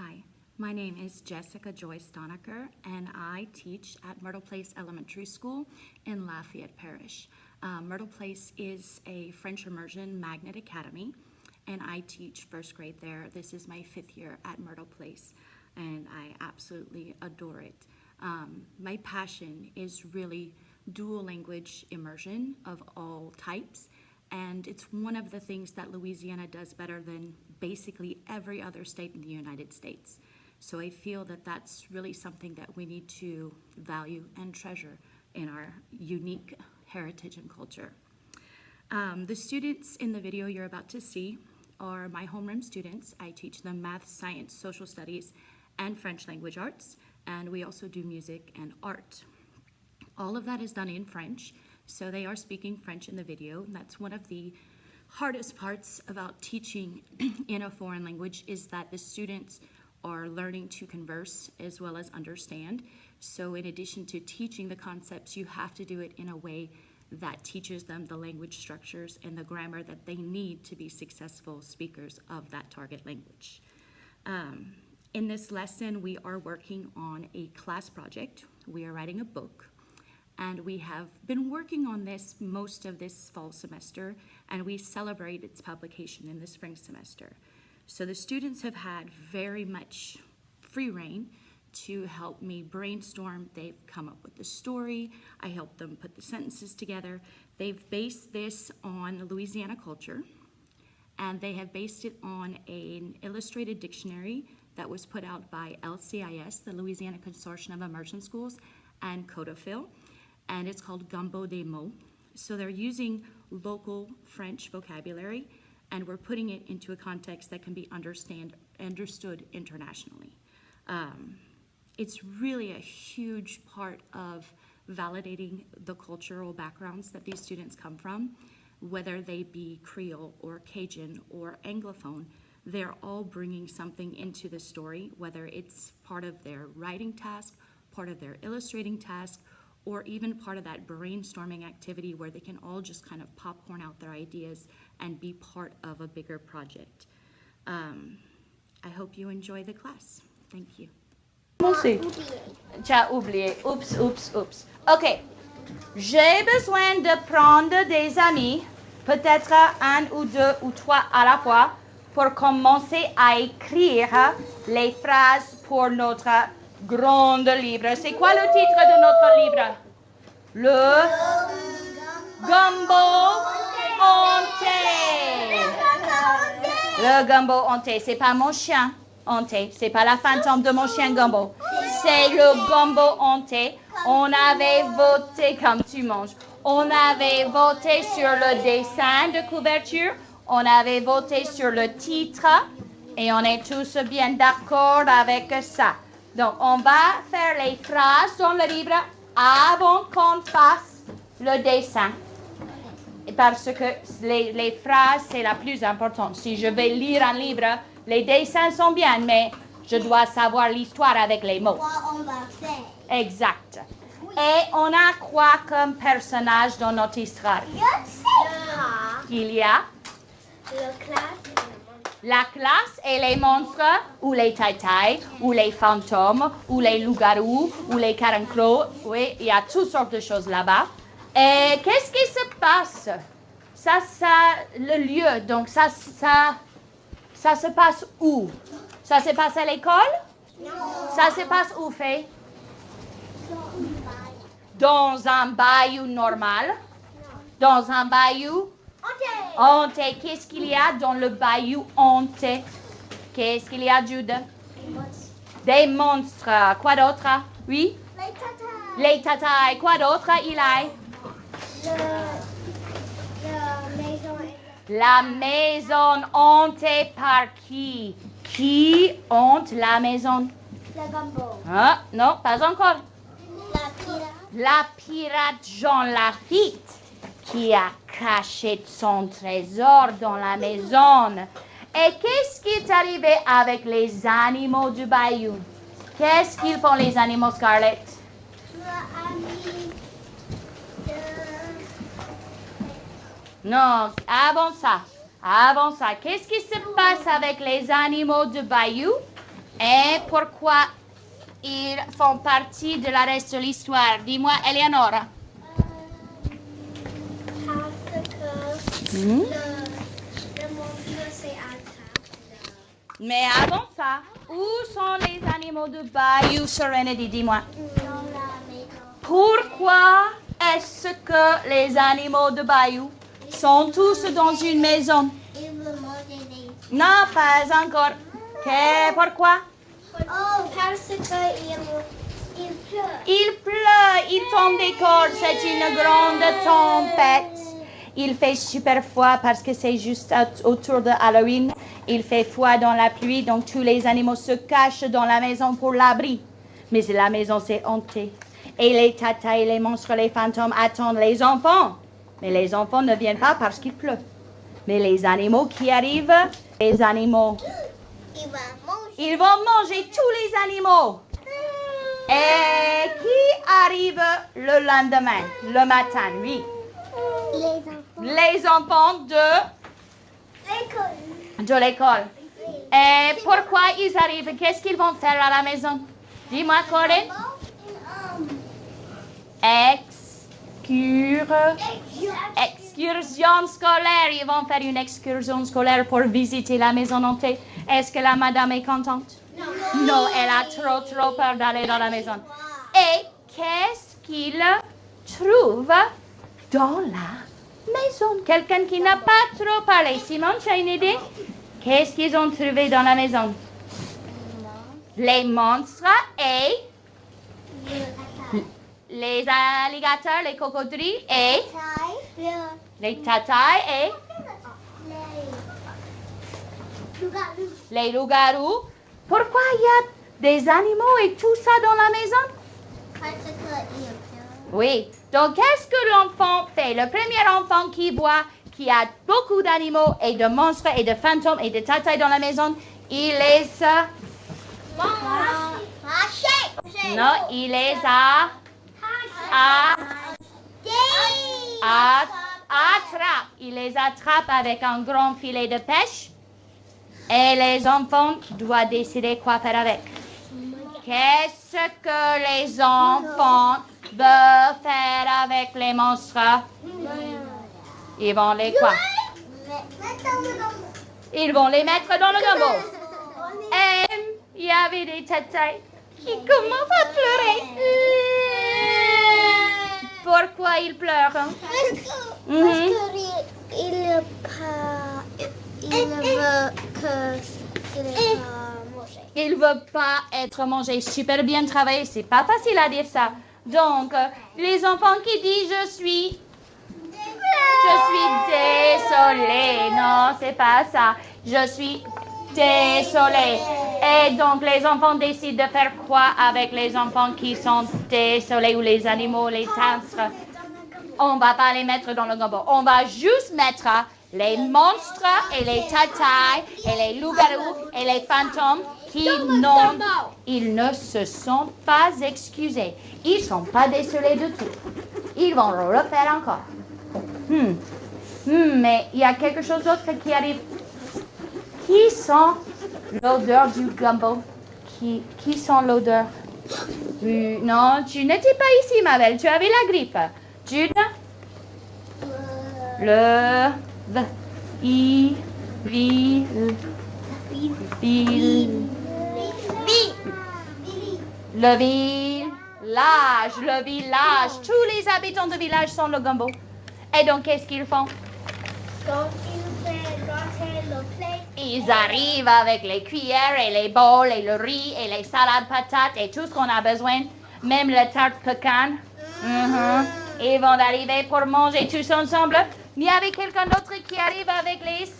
Hi, my name is Jessica Joy Stalnaker, and I teach at Myrtle Place Elementary School in Lafayette Parish. Myrtle Place is a French Immersion Magnet Academy, and I teach first grade there. This is my 5th year at Myrtle Place, and I absolutely adore it. My passion is really dual language immersion of all types, and it's one of the things that Louisiana does better than basically every other state in the United States. So I feel that that's really something that we need to value and treasure in our unique heritage and culture. The students in the video you're about to see are my homeroom students. I teach them math, science, social studies, and French language arts, and we also do music and art. All of that is done in French, so they are speaking French in the video. That's one of the hardest parts about teaching in a foreign language, is that the students are learning to converse as well as understand. So in addition to teaching the concepts, you have to do it in a way that teaches them the language structures and the grammar that they need to be successful speakers of that target language. In this lesson, we are working on a class project. We are writing a book. And we have been working on this most of this fall semester, and we celebrate its publication in the spring semester. So the students have had very much free reign to help me brainstorm. They've come up with the story. I helped them put the sentences together. They've based this on Louisiana culture, and they have based it on an illustrated dictionary that was put out by LCIS, the Louisiana Consortium of Immersion Schools, and Codafil. And it's called Gumbo des mots. So they're using local French vocabulary, and we're putting it into a context that can be understood internationally. It's really a huge part of validating the cultural backgrounds that these students come from, whether they be Creole or Cajun or Anglophone. They're all bringing something into the story, whether it's part of their writing task, part of their illustrating task, or even part of that brainstorming activity where they can all just kind of popcorn out their ideas and be part of a bigger project. I hope you enjoy the class. Thank you. Tu as oublié. Oups, oups, oups. OK. J'ai besoin de prendre des amis, peut-être un ou deux ou trois à la fois, pour commencer à écrire les phrases pour notre grand livre. C'est quoi le titre de notre livre? Le gumbo hanté. Le gumbo hanté. C'est pas mon chien hanté. C'est pas la fantôme de mon chien gumbo. C'est le gumbo hanté. On avait voté, comme tu manges, on avait voté sur le dessin de couverture. On avait voté sur le titre. Et on est tous bien d'accord avec ça. Donc, on va faire les phrases dans le livre avant qu'on fasse le dessin. Parce que les phrases, c'est la plus importante. Si je vais lire un livre, les dessins sont bien, mais je dois savoir l'histoire avec les mots. Quoi on va faire? Exact. Et on a quoi comme personnage dans notre histoire? Je sais. Il y a la classe et les monstres, ou les taïtaïs, ou les fantômes, ou les loups-garous, ou les caranclos. Oui, il y a toutes sortes de choses là-bas. Et qu'est-ce qui se passe? Ça, le lieu, donc ça se passe où? Ça se passe à l'école? Non. Ça se passe où, fait? Dans un bayou normal? Dans un bayou? Hanté. Qu'est-ce qu'il y a dans le bayou hanté? Qu'est-ce qu'il y a, Jude? Des monstres. Quoi d'autre? Oui? Les tatas. Quoi d'autre, Eli? La maison hantée par qui? Qui hante la maison? Le gumbo. Ah, non, pas encore. La pirate. La pirate Jean Lafitte, qui a caché son trésor dans la maison. Et qu'est-ce qui est arrivé avec les animaux du bayou? Qu'est-ce qu'ils font, les animaux, Scarlett? Non, avant ça, qu'est-ce qui se passe avec les animaux du bayou? Et pourquoi ils font partie de la reste de l'histoire? Dis-moi, Eleonora. Parce que Hmm? le monstre c'est attrape. Mais avant ça, où sont les animaux de Bayou Serenity? Dis-moi. Dans la maison. Pourquoi est-ce que les animaux de Bayou sont tous dans une maison? Il veut manger des... Non, pas encore. Pourquoi? Oh, parce qu'il pleut. Il pleut, il tombe des cordes, c'est une grande tempête. Il fait super froid parce que c'est juste autour de Halloween. Il fait froid dans la pluie, donc tous les animaux se cachent dans la maison pour l'abri. Mais la maison, c'est hantée. Et les tatas et les monstres, les fantômes attendent les enfants. Mais les enfants ne viennent pas parce qu'il pleut. Mais les animaux qui arrivent, les animaux, Il va manger. ils vont manger tous les animaux. Et qui arrive le lendemain, le matin? Oui. Les enfants. Les enfants L'école. de l'école. Et pourquoi ils arrivent? Qu'est-ce qu'ils vont faire à la maison? Dis-moi, Colin. Excursion scolaire. Ils vont faire une excursion scolaire pour visiter la maison hantée. Est-ce que la madame est contente? Non, elle a trop peur d'aller dans la maison. Et qu'est-ce qu'ils trouvent dans la maison? Quelqu'un qui n'a pas trop parlé. Simon, tu as une idée? Qu'est-ce qu'ils ont trouvé dans la maison? Les monstres et les alligators, les crocodiles et les tatailles et les loups-garous. Pourquoi il y a des animaux et tout ça dans la maison? Parce qu'il pleut. Oui. Donc, qu'est-ce que l'enfant fait? Le premier enfant qui voit qu'il y a beaucoup d'animaux et de monstres et de fantômes et de tatailles dans la maison, il les non, il les attrape. Il les attrape avec un grand filet de pêche et les enfants doivent décider quoi faire avec. Qu'est-ce que les enfants veulent faire avec les monstres? Ils vont les quoi? Ils vont les mettre dans le gombo. Et il y avait des tatailles qui commencent à pleurer. Pourquoi ils pleurent? Parce qu'il ne veut manger. Il ne veut pas être mangé. Super bien travaillé. C'est pas facile à dire ça. Donc, les enfants qui disent je suis désolée. Non, c'est pas ça. Je suis désolée. Et donc, les enfants décident de faire quoi avec les enfants qui sont désolés ou les animaux, les monstres? On va pas les mettre dans le gombo. On va juste mettre les monstres et les tatailles et les loups-garous et les fantômes ils ne se sont pas excusés. Ils sont pas désolés de tout. Ils vont le refaire encore. Mais il y a quelque chose d'autre qui arrive. Qui sent l'odeur du gumbo? Qui sent l'odeur? Non, tu n'étais pas ici, ma belle. Tu avais la grippe. Jude? Le village. Tous les habitants du village sont le gumbo. Et donc, qu'est-ce qu'ils font? Quand il fait rentrer le plat, Ils arrivent avec les cuillères et les bols et le riz et les salades patates et tout ce qu'on a besoin, même le tarte pecan. Ils vont arriver pour manger tous ensemble. Il y avait quelqu'un d'autre qui arrive avec les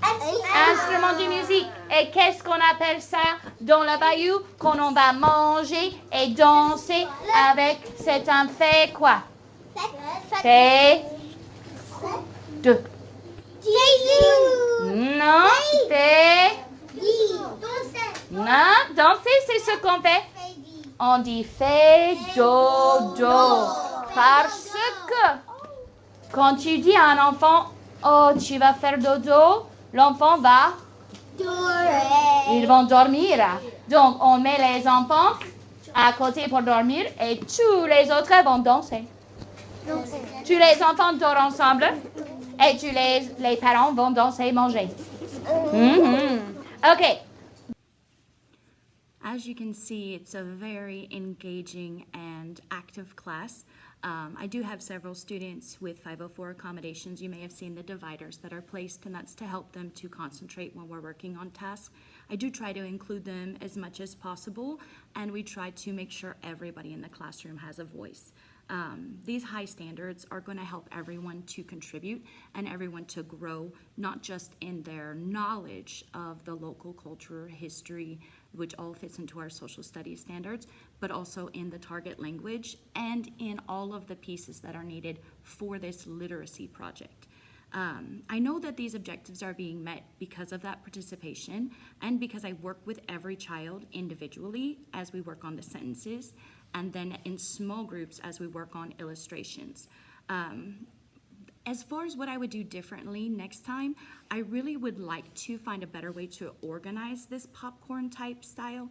instruments de musique. Et qu'est-ce qu'on appelle ça dans le bayou? Quand on va manger et danser avec, c'est un fait quoi? Fait de. Non, fait. Non, danser, c'est ce qu'on fait. On dit fait dodo. Parce que quand tu dis à un enfant, oh, tu vas faire dodo, l'enfant va Ils vont dormir. Donc, on met les enfants à côté pour dormir et tous les autres vont danser. Tous les enfants dorment ensemble et tous les parents vont danser et manger. Okay. As you can see, it's a very engaging and active class. I do have several students with 504 accommodations. You may have seen the dividers that are placed, and that's to help them to concentrate when we're working on tasks. I do try to include them as much as possible, and we try to make sure everybody in the classroom has a voice. These high standards are going to help everyone to contribute and everyone to grow, not just in their knowledge of the local culture, history, which all fits into our social studies standards, but also in the target language and in all of the pieces that are needed for this literacy project. I know that these objectives are being met because of that participation and because I work with every child individually as we work on the sentences and then in small groups as we work on illustrations. As far as what I would do differently next time, I really would like to find a better way to organize this popcorn type style.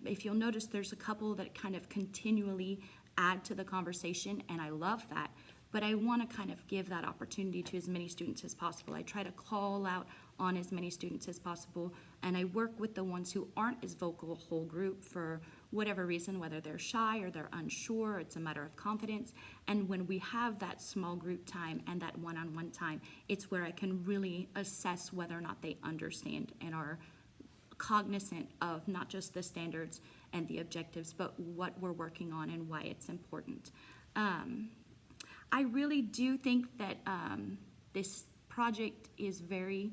If you'll notice, there's a couple that kind of continually add to the conversation, and I love that. But I want to kind of give that opportunity to as many students as possible. I try to call out on as many students as possible, and I work with the ones who aren't as vocal whole group for whatever reason, whether they're shy or they're unsure, it's a matter of confidence. And when we have that small group time and that one-on-one time, it's where I can really assess whether or not they understand and are cognizant of not just the standards and the objectives, but what we're working on and why it's important. I really do think that this project is very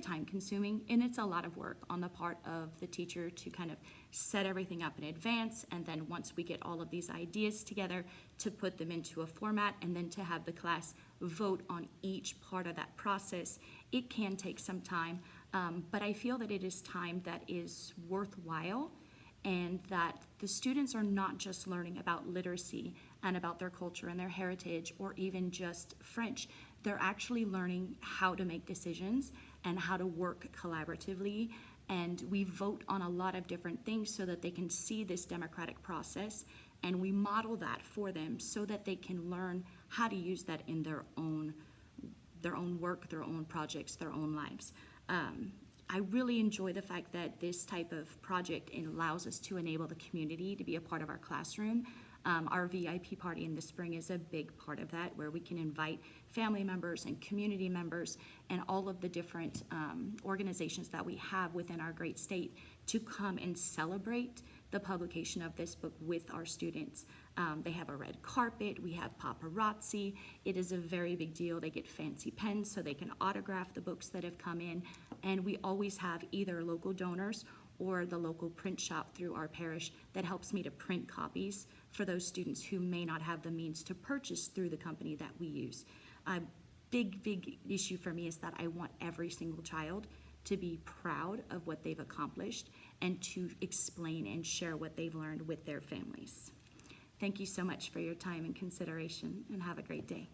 time consuming, and it's a lot of work on the part of the teacher to kind of set everything up in advance, and then once we get all of these ideas together, to put them into a format, and then to have the class vote on each part of that process. It can take some time, but I feel that it is time that is worthwhile, and that the students are not just learning about literacy and about their culture and their heritage or even just French. They're actually learning how to make decisions and how to work collaboratively. And we vote on a lot of different things so that they can see this democratic process, and we model that for them so that they can learn how to use that in their own work, their own projects, their own lives. I really enjoy the fact that this type of project allows us to enable the community to be a part of our classroom. Our VIP party in the spring is a big part of that, where we can invite family members and community members and all of the different organizations that we have within our great state to come and celebrate the publication of this book with our students. They have a red carpet, we have paparazzi. It is a very big deal. They get fancy pens so they can autograph the books that have come in, and we always have either local donors or the local print shop through our parish that helps me to print copies for those students who may not have the means to purchase through the company that we use. A big issue for me is that I want every single child to be proud of what they've accomplished and to explain and share what they've learned with their families. Thank you so much for your time and consideration, and have a great day.